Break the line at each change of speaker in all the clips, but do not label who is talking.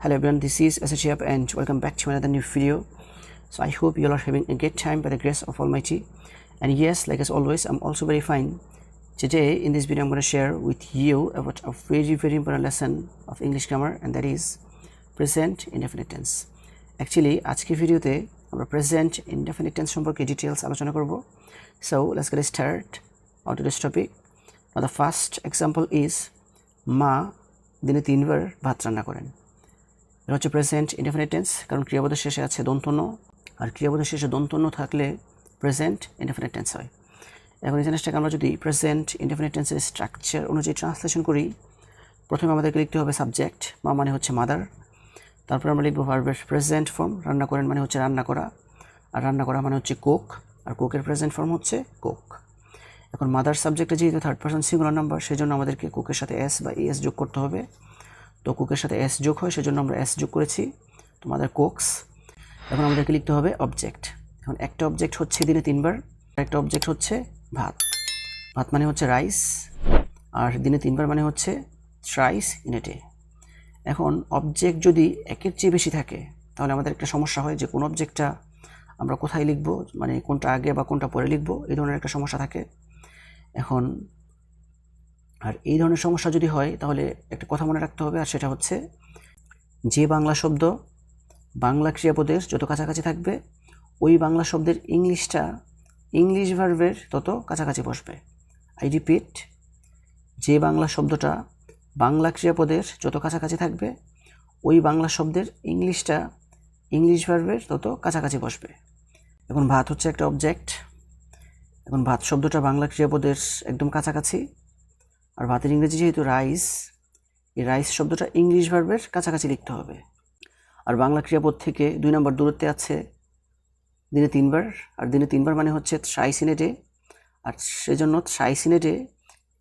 Hello everyone, this is Shihab and welcome back to another new video. So I hope you all are having a great time by the grace of Almighty. And yes, like as always, I'm also very fine. Today in this video I'm going to share with you about a very important lesson of English grammar, and that is present indefinite tense. Actually আজকে ভিডিওতে আমরা present indefinite tense সম্পর্কে details আলোচনা করব. So let's get started on today's topic. Now the first example is মা দিনে 3 বার ভাত রান্না করেন. এটা হচ্ছে প্রেজেন্ট ইনডেফিনিট টেন্স, কারণ ক্রিয়াপদের শেষে আছে দন্তন্য, আর ক্রিয়াপদের শেষে দন্তন্য থাকলে প্রেজেন্ট ইনডেফিনিট টেন্স হয়। এখন এই জিনিসটাকে আমরা যদি প্রেজেন্ট ইনডেফিনিট টেন্সের স্ট্রাকচার অনুযায়ী ট্রান্সলেশন করি, প্রথমে আমাদেরকে লিখতে হবে সাবজেক্ট, মা মানে হচ্ছে মাদার। তারপর আমরা লিখবো ভার্বের প্রেজেন্ট ফর্ম, রান্না করেন মানে হচ্ছে রান্না করা, আর রান্না করা মানে হচ্ছে কুক, আর কুকের প্রেজেন্ট ফর্ম হচ্ছে কুক। এখন মাদার সাবজেক্টে যেহেতু থার্ড পারসন সিঙ্গুলার নাম্বার, সেজন্য আমাদেরকে কুকের সাথে এস বা ইএস যোগ করতে হবে। তো কুকের সাথে এস যোগ হয়, সেজন্য আমরা এস যোগ করেছি, তোমাদের কুকস। এখন আমাদেরকে লিখতে হবে অবজেক্ট। এখন একটা অবজেক্ট হচ্ছে দিনে 3 বার, একটা অবজেক্ট হচ্ছে ভাত। ভাত মানে হচ্ছে রাইস, আর দিনে 3 বার মানে হচ্ছে থ্রাইস ইন এ ডে। এখন অবজেক্ট যদি একের চেয়ে বেশি থাকে, তাহলে আমাদের একটা সমস্যা হয় যে কোন অবজেক্টটা আমরা কোথায় লিখব, মানে কোনটা আগে বা কোনটা পরে লিখব, এই ধরনের একটা সমস্যা থাকে। এখন আর এই ধরনের সমস্যা যদি হয়, তাহলে একটা কথা মনে রাখতে হবে, আর সেটা হচ্ছে যে বাংলা শব্দ বাংলা ক্রিয়াপদের যত কাছাকাছি থাকবে, ওই বাংলা শব্দের ইংলিশটা ইংলিশ ভার্বের তত কাছাকাছি বসবে। আই রিপিট, যে বাংলা শব্দটা বাংলা ক্রিয়াপদের যত কাছাকাছি থাকবে, ওই বাংলা শব্দের ইংলিশটা ইংলিশ ভার্বের তত কাছাকাছি বসবে। এখন ভাত হচ্ছে একটা অবজেক্ট। এখন ভাত শব্দটা বাংলা ক্রিয়াপদের একদম কাছাকাছি, আর ভাতের ইংরেজি যেহেতু রাইস, এই রাইস শব্দটা ইংলিশ ভার্বের কাছাকাছি লিখতে হবে। আর বাংলা ক্রিয়াপদ থেকে 2 নম্বর দূরত্বে আছে দিনে 3 বার, আর দিনে 3 বার মানে হচ্ছে থ্রাইস ইন এ ডে, আর সেজন্য thrice in a day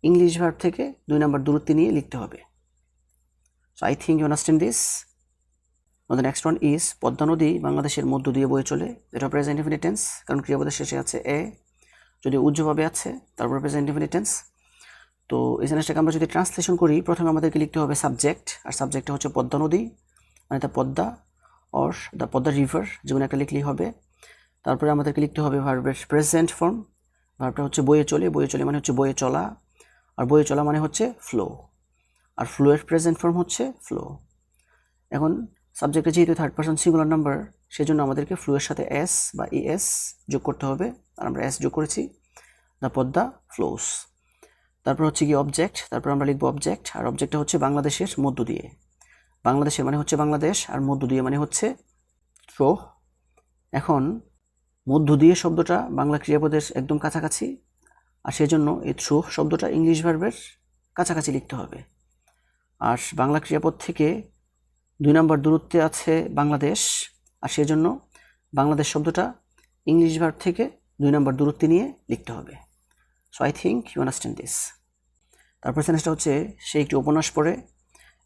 English verb থেকে 2 নম্বর দূরত্বে নিয়ে লিখতে হবে। So I think you understand this. The next one is Padma নদী বাংলাদেশের মধ্য দিয়ে বয়ে চলে। এটা প্রেজেন্ট ইনডেফিনিট টেন্স, কারণ ক্রিয়াপদের শেষে আছে এ, যদি উজ্জ্বলভাবে আছে তারপর প্রেজেন্ট ইনডেফিনিট টেন্স। তো এই জিনিসটাকে আমরা যদি ট্রান্সলেশন করি, প্রথমে আমাদেরকে লিখতে হবে সাবজেক্ট, আর সাবজেক্টটা হচ্ছে পদ্মা নদী, মানে the Padma or the Padma river, যেমন একটা লিখলেই হবে। তারপরে আমাদেরকে লিখতে হবে ভার্বের প্রেজেন্ট ফর্ম, ভার্বটা হচ্ছে বয়ে চলে, বয়ে চলে মানে হচ্ছে বয়ে চলা, আর বয়ে চলা মানে হচ্ছে ফ্লো, আর ফ্লোয়ের প্রেজেন্ট ফর্ম হচ্ছে ফ্লো। এখন সাবজেক্টে যেহেতু থার্ড পারসন সিঙ্গুলার নাম্বার, সেজন্য আমাদেরকে ফ্লোয়ের সাথে এস বা ইএস যোগ করতে হবে, আর আমরা এস যোগ করেছি, দ্য পদ্মা ফ্লোস। তারপর হচ্ছে কি অবজেক্ট, তারপর আমরা লিখবো অবজেক্ট, আর অবজেক্টটা হচ্ছে বাংলাদেশের মধ্য দিয়ে। বাংলাদেশের মানে হচ্ছে বাংলাদেশ, আর মধ্য দিয়ে মানে হচ্ছে থ্রো। এখন মধ্য দিয়ে শব্দটা বাংলা ক্রিয়াপদের একদম কাছাকাছি, আর সেজন্য এই থ্রো শব্দটা ইংলিশ ভার্বের কাছাকাছি লিখতে হবে। আর বাংলা ক্রিয়াপদ থেকে 2 নম্বর দূরত্বে আছে বাংলাদেশ, আর সেজন্য বাংলাদেশ শব্দটা ইংলিশ ভার্ব থেকে 2 নম্বর দূরত্বে নিয়ে লিখতে হবে। So I think you understand this. তারপর সেন্টেন্সটা হচ্ছে সে একটি উপন্যাস পড়ে।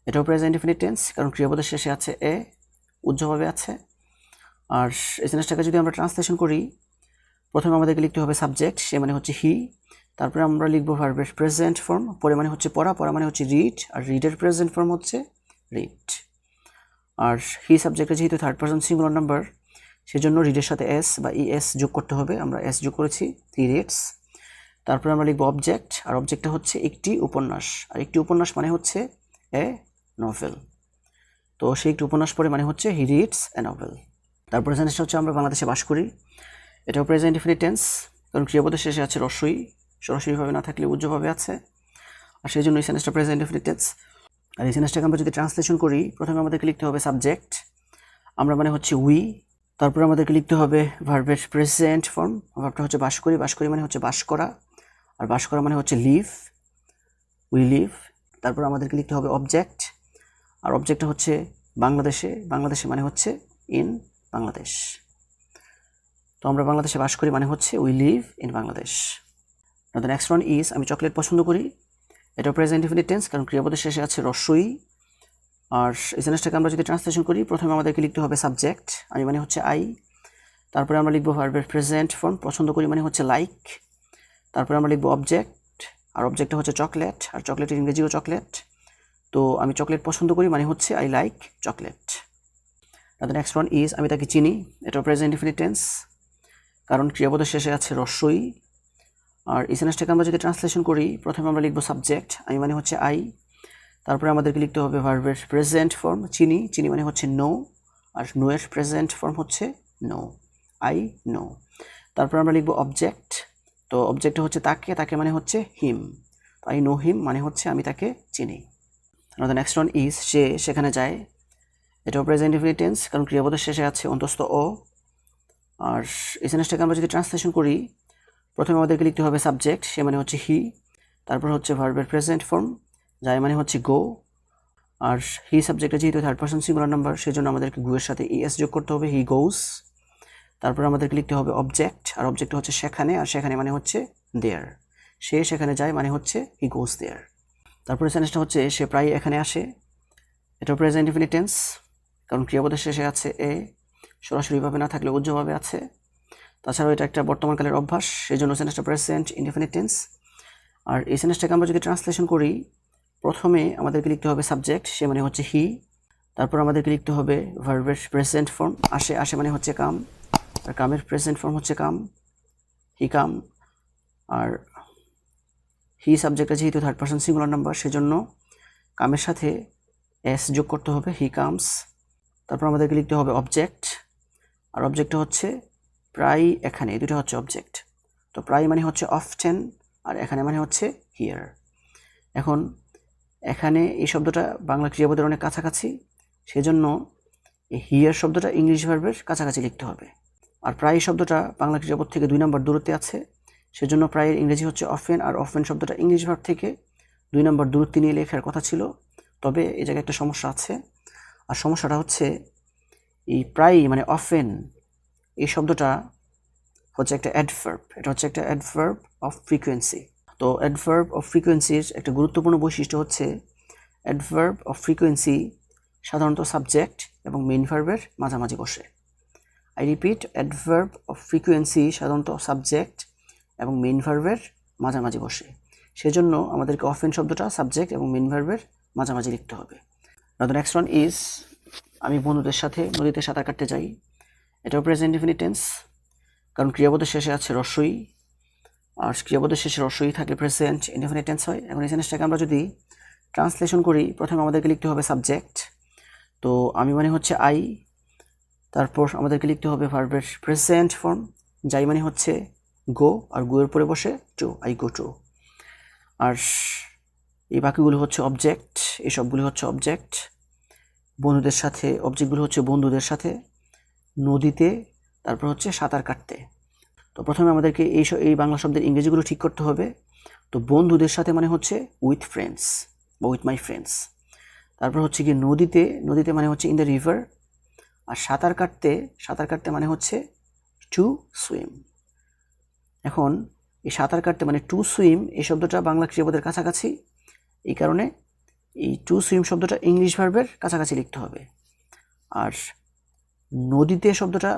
এটাও প্রেজেন্ট ইনডেফিনিট টেন্স, কারণ ক্রিয়াপদের শেষে আছে এ, উজ্জ্বলভাবে আছে। আর এই সেন্টেন্সটাকে যদি আমরা ট্রান্সলেশন করি, প্রথমে আমাদেরকে লিখতে হবে সাবজেক্ট, সে মানে হচ্ছে হি। তারপরে আমরা লিখবো ভার্বের প্রেজেন্ট ফর্ম, পড়ে মানে হচ্ছে পড়া, পড়া মানে হচ্ছে রিড, আর রিডের প্রেজেন্ট ফর্ম হচ্ছে রিড। আর হি সাবজেক্টে যেহেতু থার্ড পারসন সিঙ্গুলার নাম্বার, সেজন্য রিডের সাথে এস বা ইএস যোগ করতে হবে, আমরা এস যোগ করেছি, হি রিডস। তারপরে আমরা লিখবো অবজেক্ট, আর অবজেক্টটা হচ্ছে একটি উপন্যাস, আর একটি উপন্যাস মানে হচ্ছে এ নভেল। তো সে একটি উপন্যাস পড়ে মানে হচ্ছে হি রিডস এ নভেল। তারপরে সেন্টেন্সটা হচ্ছে আমরা বাংলাদেশে বাস করি। এটাও প্রেজেন্ট ইনডেফিনিট টেন্স, কারণ ক্রিয়াপদের শেষে আছে রস্বই, সরাসরিভাবে না থাকলে উজ্জ্বলভাবে আছে, আর সেই জন্য এই সেন্টেন্সটা প্রেজেন্ট ইনডেফিনিট টেন্স। আর এই সেন্টেন্সটাকে আমরা যদি ট্রান্সলেশন করি, প্রথমে আমাদেরকে লিখতে হবে সাবজেক্ট, আমরা মানে হচ্ছে উই। তারপরে আমাদেরকে লিখতে হবে ভার্বের প্রেজেন্ট ফর্ম, ভার্বটা হচ্ছে বাস করি, বাস করি মানে হচ্ছে বাস করা, আর বাস করা মানে হচ্ছে লিভ, উই লিভ। তারপর আমাদেরকে লিখতে হবে অবজেক্ট, আর অবজেক্টটা হচ্ছে বাংলাদেশে, বাংলাদেশে মানে হচ্ছে ইন বাংলাদেশ। তো আমরা বাংলাদেশে বাস করি মানে হচ্ছে we live in Bangladesh. The next one is আমি চকলেট পছন্দ করি। এটা প্রেজেন্ট ইনডেফিনিট টেন্স, কারণ ক্রিয়াপদের শেষে আছে রস্বই। আর এই জিনিসটাকে আমরা যদি ট্রান্সলেশন করি, প্রথমে আমাদেরকে লিখতে হবে সাবজেক্ট, আমি মানে হচ্ছে আই। তারপরে আমরা লিখবো ভার্বের প্রেজেন্ট ফর্ম, পছন্দ করি মানে হচ্ছে লাইক। তারপরে আমরা লিখবো অবজেক্ট, আর অবজেক্টটা হচ্ছে চকলেট, আর চকলেটের ইংরেজিও চকলেট। তো আমি চকলেট পছন্দ করি মানে হচ্ছে I like chocolate. Now the next one is আমি তাকে চিনি। এটা প্রেজেন্ট ইনডিফিনিট টেন্স, কারণ ক্রিয়াপদের শেষে আছে রস্যই। আর এই সেন্টেন্সটাকে আমরা যদি ট্রান্সলেশন করি, প্রথমে আমরা লিখবো সাবজেক্ট, আমি মানে হচ্ছে আই। তারপরে আমাদেরকে লিখতে হবে ভার্বের প্রেজেন্ট ফর্ম চিনি, চিনি মানে হচ্ছে নো, আর নো এর প্রেজেন্ট ফর্ম হচ্ছে নো, আই নো। তারপর আমরা লিখবো অবজেক্ট, তো অবজেক্ট হচ্ছে তাকে, তাকে মানে হচ্ছে হিম, আই নো হিম মানে হচ্ছে আমি তাকে চিনি। দ্য নেক্সট ওয়ান ইজ সে সেখানে যায়। এটাও প্রেজেন্ট ইনডিফিনিট টেন্স, কারণ ক্রিয়াপদের শেষে আছে অন্তস্থ ও। আর এই সেন্টেন্সটাকে আমরা যদি ট্রান্সলেশন করি, প্রথমে আমাদেরকে লিখতে হবে সাবজেক্ট, সে মানে হচ্ছে হি। তারপর হচ্ছে ভার্বের প্রেজেন্ট ফর্ম, যায় মানে হচ্ছে গো। আর হি সাবজেক্টে যেহেতু থার্ড পারসন সিঙ্গুলার নাম্বার, সেজন্য আমাদেরকে গো এর সাথে ইএস যোগ করতে হবে, হি গোস। তারপর আমাদেরকে লিখতে হবে অবজেক্ট, আর অবজেক্ট হচ্ছে সেখানে, আর সেখানে মানে হচ্ছে দেয়ার, সে সেখানে যায় মানে হচ্ছে হি গোস দেয়ার। তারপরে সেন্টেন্সটা হচ্ছে সে প্রায় এখানে আসে। এটা প্রেজেন্ট ইনডিফিনিট টেন্স, কারণ ক্রিয়াপদের শেষে আছে এ, সরাসরিভাবে না থাকলে উজ্জ্বভাবে আছে। তাছাড়াও এটা একটা বর্তমানকালের অভ্যাস, সেই জন্য সেন্টেন্সটা প্রেজেন্ট ইনডিফিনিট টেন্স। আর এই সেন্টেন্সটাকে আমরা যদি ট্রান্সলেশন করি, প্রথমে আমাদেরকে লিখতে হবে সাবজেক্ট, সে মানে হচ্ছে হি। তারপর আমাদেরকে লিখতে হবে ভার্বের প্রেজেন্ট ফর্ম, আসে, আসে মানে হচ্ছে কাম, আর কামের প্রেজেন্ট ফর্ম হচ্ছে কাম, হি কাম। আর হি সাবজেক্টটা যেহেতু থার্ড পারসন সিঙ্গুলার নাম্বার, সেজন্য কামের সাথে এস যোগ করতে হবে, হি কামস। তারপর আমাদেরকে লিখতে হবে অবজেক্ট, আর অবজেক্টটা হচ্ছে প্রায় এখানে, এই দুটো হচ্ছে অবজেক্ট। তো প্রায় মানে হচ্ছে অফটেন, আর এখানে মানে হচ্ছে হিয়ার। এখন এখানে এই শব্দটা বাংলা ক্রিয়াপদের অনেক কাছাকাছি, সেজন্য এই হিয়ার শব্দটা ইংলিশ ভার্বের কাছাকাছি লিখতে হবে। আর প্রায় শব্দটা বাংলা ক্রিয়াপদ থেকে 2 নম্বর দূরত্বে আছে, সেজন্য প্রায়ের ইংরেজি হচ্ছে অফেন, আর অফেন শব্দটা ইংলিশ ভার্ব থেকে 2 নম্বর দূরত্বে নিয়ে লেখার কথা ছিল। তবে এই জায়গায় একটা সমস্যা আছে, আর সমস্যাটা হচ্ছে এই প্রায় মানে অফেন এই শব্দটা হচ্ছে একটা অ্যাডভার্ব, এটা হচ্ছে একটা অ্যাডভার্ব অফ ফ্রিকোয়েন্সি। তো অ্যাডভার্ব অফ ফ্রিকোয়েন্সির একটা গুরুত্বপূর্ণ বৈশিষ্ট্য হচ্ছে অ্যাডভার্ব অফ ফ্রিকোয়েন্সি সাধারণত সাবজেক্ট এবং মেইন ভার্বের মাঝামাঝি বসে। I repeat, adverb of frequency সাধারণত সাবজেক্ট এবং মেইন ভার্বের মাঝামাঝি বসে, সেজন্য আমাদেরকে অফেন শব্দটা সাবজেক্ট এবং মেইন ভার্বের মাঝামাঝি লিখতে হবে। নাও দ্য নেক্সট ওয়ান ইজ আমি বন্ধুদের সাথে নদীতে সাঁতার কাটতে যাই। এটাও প্রেজেন্ট ইনডিফিনিট টেন্স, কারণ ক্রিয়াপদের শেষে আছে রস্যই, আর ক্রিয়াপদের শেষে রস্যই থাকলে প্রেজেন্ট ইনডিফিনিট টেন্স হয়। এখন এই সেন্টেন্সটাকে আমরা যদি ট্রান্সলেশন করি, প্রথমে আমাদেরকে লিখতে হবে সাবজেক্ট, তো আমি মানে হচ্ছে আই। তারপর আমাদেরকে লিখতে হবে ভার্বের প্রেজেন্ট ফর্ম, যাই মানে হচ্ছে গো, আর গো এর পরে বসে টু, আই গো টু। আর এই বাকিগুলো হচ্ছে অবজেক্ট, এই সবগুলো হচ্ছে অবজেক্ট। বন্ধুদের সাথে, অবজেক্টগুলো হচ্ছে বন্ধুদের সাথে, নদীতে, তারপর হচ্ছে সাঁতার কাটতে। তো প্রথমে আমাদেরকে এই বাংলা শব্দের ইংরেজিগুলো ঠিক করতে হবে। তো বন্ধুদের সাথে মানে হচ্ছে উইথ ফ্রেন্ডস বা উইথ মাই ফ্রেন্ডস। তারপর হচ্ছে কি নদীতে, নদীতে মানে হচ্ছে ইন দ্য রিভার। আর সাঁতার কাটতে, সাঁতার কাটতে মানে হচ্ছে টু সুইম। এখন এই সাঁতার কাটতে মানে টু সুইম এই শব্দটা বাংলা ক্রিয়াপদের কাছাকাছি, এই কারণে এই টু সুইম শব্দটা ইংলিশ ভার্বের কাছাকাছি লিখতে হবে। আর নদীতে শব্দটা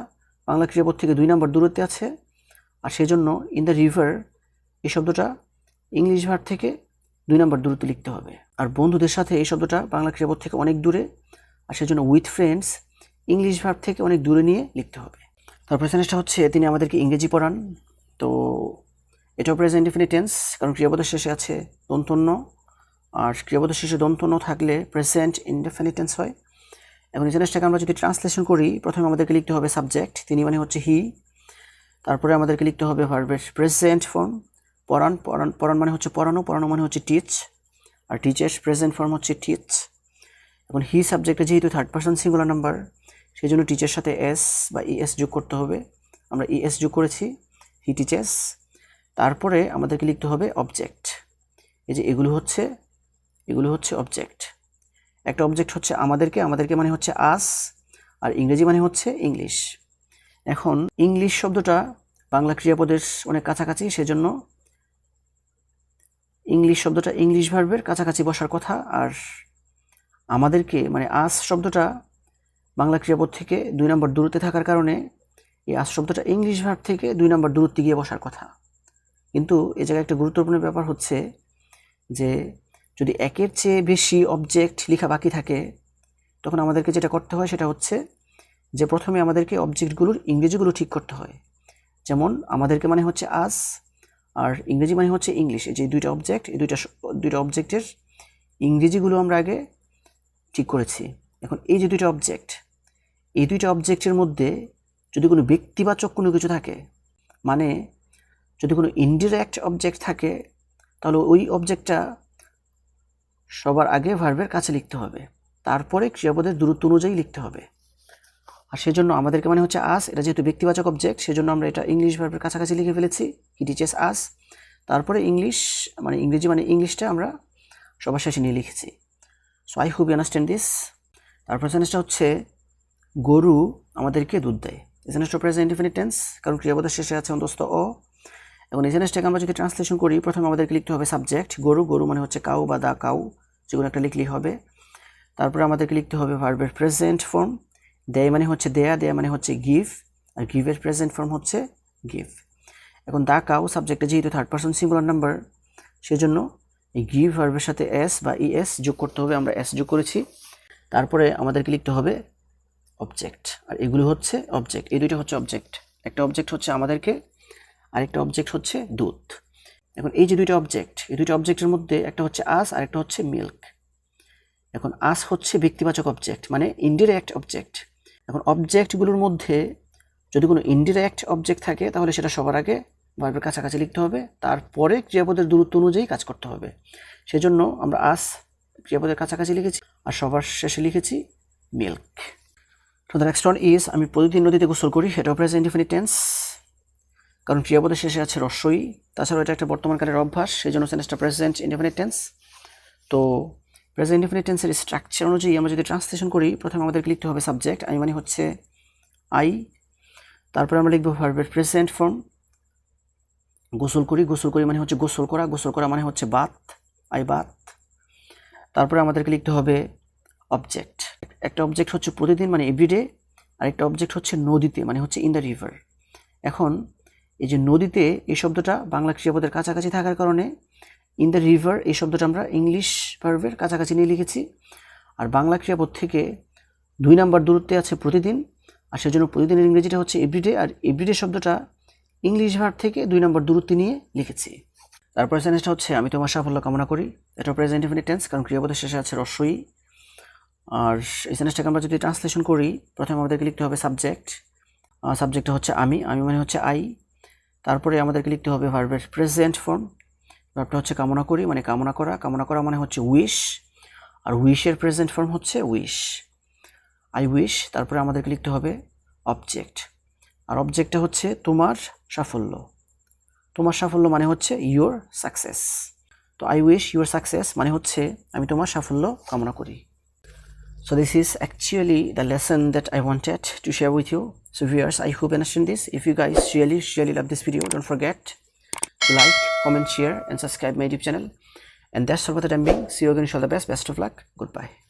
বাংলা ক্রিয়াপদ থেকে 2 নম্বর দূরত্বে আছে, আর সেজন্য ইন দ্য রিভার এই শব্দটা ইংলিশ ভার্ব থেকে 2 নম্বর দূরত্বে লিখতে হবে। আর বন্ধুদের সাথে এই শব্দটা বাংলা ক্রিয়াপদ থেকে অনেক দূরে, আর সেজন্য উইথ ফ্রেন্ডস ইংলিশ ভার্ব থেকে অনেক দূরে নিয়ে লিখতে হবে। তারপর সেন্টেন্সটা হচ্ছে তিনি আমাদেরকে ইংরেজি পড়ান। তো এটাও প্রেজেন্ট ইনডিফিনিট টেন্স, কারণ ক্রিয়াপদের শেষে আছে দন্তন্য, আর ক্রিয়াপদের শেষে দন্তন্য থাকলে প্রেজেন্ট ইনডিফিনিট টেন্স হয়। এখন এই সেন্টেন্সটাকে আমরা যদি ট্রান্সলেশন করি, প্রথমে আমাদেরকে লিখতে হবে সাবজেক্ট, তিনি মানে হচ্ছে হি। তারপরে আমাদেরকে লিখতে হবে ভার্বের প্রেজেন্ট ফর্ম, পড়ান, পড়ান, পড়ান মানে হচ্ছে পড়ানো, পড়ানো মানে হচ্ছে টিচ, আর টিচের প্রেজেন্ট ফর্ম হচ্ছে টিচ। এখন হি সাবজেক্টে যেহেতু থার্ড পারসন সিঙ্গুলার নাম্বার, সেই জন্য টিচের সাথে এস বা ইএস যোগ করতে হবে, আমরা ইএস যোগ করেছি, হি টিচেস। তারপরে আমাদেরকে লিখতে হবে অবজেক্ট, এই যে এগুলো হচ্ছে অবজেক্ট। একটা অবজেক্ট হচ্ছে আমাদেরকে, আমাদেরকে মানে হচ্ছে আস, আর ইংরেজি মানে হচ্ছে ইংলিশ। এখন ইংলিশ শব্দটা বাংলা ক্রিয়াপদের অনেক কাছাকাছি, সেজন্য ইংলিশ শব্দটা ইংলিশ ভার্বের কাছাকাছি বসার কথা। আর আমাদেরকে মানে আস শব্দটা বাংলা ক্রিয়াপদ থেকে 2 নম্বর দূরত্বে থাকার কারণে এই আস শব্দটা ইংলিশ ভার্ব থেকে 2 নম্বর দূরত্বে গিয়ে বসার কথা। কিন্তু এই জায়গায় একটা গুরুত্বপূর্ণ ব্যাপার হচ্ছে যে যদি একের চেয়ে বেশি অবজেক্ট লেখা বাকি থাকে তখন আমাদেরকে যেটা করতে হয় সেটা হচ্ছে যে প্রথমে আমাদেরকে অবজেক্টগুলোর ইংরেজিগুলো ঠিক করতে হয়। যেমন আমাদেরকে মানে হচ্ছে আস, আর ইংরেজি মানে হচ্ছে ইংলিশ। এই যে দুইটা অবজেক্ট, এই দুইটা অবজেক্টের ইংরেজিগুলো আমরা আগে ঠিক করেছি। এখন এই যে দুইটা অবজেক্ট, এই দুইটা অবজেক্টের মধ্যে যদি কোনো ব্যক্তিবাচক কোনো কিছু থাকে, মানে যদি কোনো ইনডিরেক্ট অবজেক্ট থাকে, তাহলে ওই অবজেক্টটা সবার আগে ভার্বের কাছে লিখতে হবে, তারপরে ক্রিয়াপদের দূরত্ব অনুযায়ী লিখতে হবে। আর সেজন্য আমাদেরকে মানে হচ্ছে আস, এটা যেহেতু ব্যক্তিবাচক অবজেক্ট সেজন্য আমরা এটা ইংলিশ ভার্বের কাছাকাছি লিখে ফেলেছি, হি টিচেস আস। তারপরে ইংলিশ মানে ইংরেজি মানে ইংলিশটা আমরা সবার শেষে নিয়ে লিখেছি। So I hope you understand this. তারপর সেন্টেন্সটা হচ্ছে গরু আমাদেরকে দুধ দেয়। এই সেন্টেন্সটা প্রেজেন্ট ইনডেফিনিট টেন্স, কারণ ক্রিয়াপদের শেষে আছে অন্তস্থ অ। এখন এই সেন্টেন্সটাকে আমরা যদি ট্রান্সলেশন করি, প্রথমে আমাদেরকে লিখতে হবে সাবজেক্ট গরু, গরু মানে হচ্ছে কাউ বা দা কাউ, যেগুলো একটা লিখলেই হবে। তারপরে আমাদেরকে লিখতে হবে ভার্বের প্রেজেন্ট ফর্ম, দেয় মানে হচ্ছে দেয়া, দেয়া মানে হচ্ছে গিভ, আর গিভের প্রেজেন্ট ফর্ম হচ্ছে গিভ। এখন দা কাউ সাবজেক্টে যেহেতু থার্ড পারসন সিঙ্গুলার নাম্বার, সেজন্য এই গিভ ভার্বের সাথে এস বা ইএস যোগ করতে হবে, আমরা এস যোগ করেছি। তারপরে আমাদেরকে লিখতে হবে অবজেক্ট, আর এগুলো হচ্ছে অবজেক্ট, এই দুইটা হচ্ছে অবজেক্ট। একটা অবজেক্ট হচ্ছে আমাদেরকে, আরেকটা অবজেক্ট হচ্ছে দুধ। এখন এই যে দুইটা অবজেক্ট, এই দুইটা অবজেক্টের মধ্যে একটা হচ্ছে আস আর একটা হচ্ছে মিল্ক। এখন আস হচ্ছে ব্যক্তিবাচক অবজেক্ট, মানে ইনডিরেক্ট অবজেক্ট। এখন অবজেক্টগুলোর মধ্যে যদি কোনো ইনডিরেক্ট অবজেক্ট থাকে তাহলে সেটা সবার আগে ভার্বের কাছাকাছি লিখতে হবে, তারপরে ক্রিয়াপদের দূরত্ব অনুযায়ী কাজ করতে হবে। সেজন্য আমরা আস ক্রিয়াপদের কাছাকাছি লিখেছি আর সবার শেষে লিখেছি মিল্ক। তো দ্য নেক্সট ওয়ান ইজ আমি প্রতিদিন নদীতে গোসল করি। এটাও প্রেজেন্ট ইনডেফিনিট টেন্স, কারণ ক্রিয়াপদের শেষে আছে রস্বই। তাছাড়াও এটা একটা বর্তমানকালের অভ্যাস, সেই জন্য সেন্টেন্সটা প্রেজেন্ট ইনডেফিনিট টেন্স। তো প্রেজেন্ট ইনডেফিনিট টেন্সের স্ট্রাকচার অনুযায়ী আমরা যদি ট্রান্সলেশন করি, প্রথমে আমাদেরকে লিখতে হবে সাবজেক্ট, আমি মানে হচ্ছে আই। তারপরে আমরা লিখবো ভার্বের প্রেজেন্ট ফর্ম, গোসল করি, গোসল করি মানে হচ্ছে গোসল করা, গোসল করা মানে হচ্ছে বাত, আই বাত। তারপরে আমাদেরকে লিখতে হবে অবজেক্ট, একটা অবজেক্ট হচ্ছে প্রতিদিন মানে এভরিডে, আরেকটা অবজেক্ট হচ্ছে নদীতে মানে হচ্ছে ইন দ্য রিভার। এখন এই যে নদীতে এই শব্দটা বাংলা ক্রিয়াপদের কাছাকাছি থাকার কারণে ইন দ্য রিভার এই শব্দটা আমরা ইংলিশ ভার্বের কাছাকাছি নিয়ে লিখেছি। আর বাংলা ক্রিয়াপদ থেকে 2 নাম্বার দূরত্বে আছে প্রতিদিন, আর সেজন্য প্রতিদিনের ইংরেজিটা হচ্ছে এভরিডে, আর এভরিডে শব্দটা ইংলিশ ভার্ব থেকে 2 নাম্বার দূরত্বে নিয়ে লিখেছি। তারপর সেন্টেন্সটা হচ্ছে আমি তোমার সাফল্য কামনা করি। এটা প্রেজেন্ট ইনডেফিনিট টেন্স, কারণ ক্রিয়াপদের শেষে আছে রস্বই। আর এই সেন্টেন্সটাকে আমরা যদি ট্রান্সলেশন করি, প্রথমে আমাদেরকে লিখতে হবে সাবজেক্ট, সাবজেক্টটা হচ্ছে আমি, আমি মানে হচ্ছে আই। তারপরে আমাদেরকে লিখতে হবে ভার্বের প্রেজেন্ট ফর্ম, ভার্বটা হচ্ছে কামনা করি মানে কামনা করা, কামনা করা মানে হচ্ছে উইশ, আর উইশের প্রেজেন্ট ফর্ম হচ্ছে উইশ, আই উইশ। তারপরে আমাদেরকে লিখতে হবে অবজেক্ট, আর অবজেক্টটা হচ্ছে তোমার সাফল্য, তোমার সাফল্য মানে হচ্ছে ইউর সাকসেস। তো আই উইশ ইউর সাকসেস মানে হচ্ছে আমি তোমার সাফল্য কামনা করি। So this is actually the lesson that I wanted to share with you. So viewers, I hope you understand this. If you guys really love this video, don't forget to like, comment, share and subscribe my YouTube channel. And that's all for the time being. See you again. All the best of luck. Goodbye.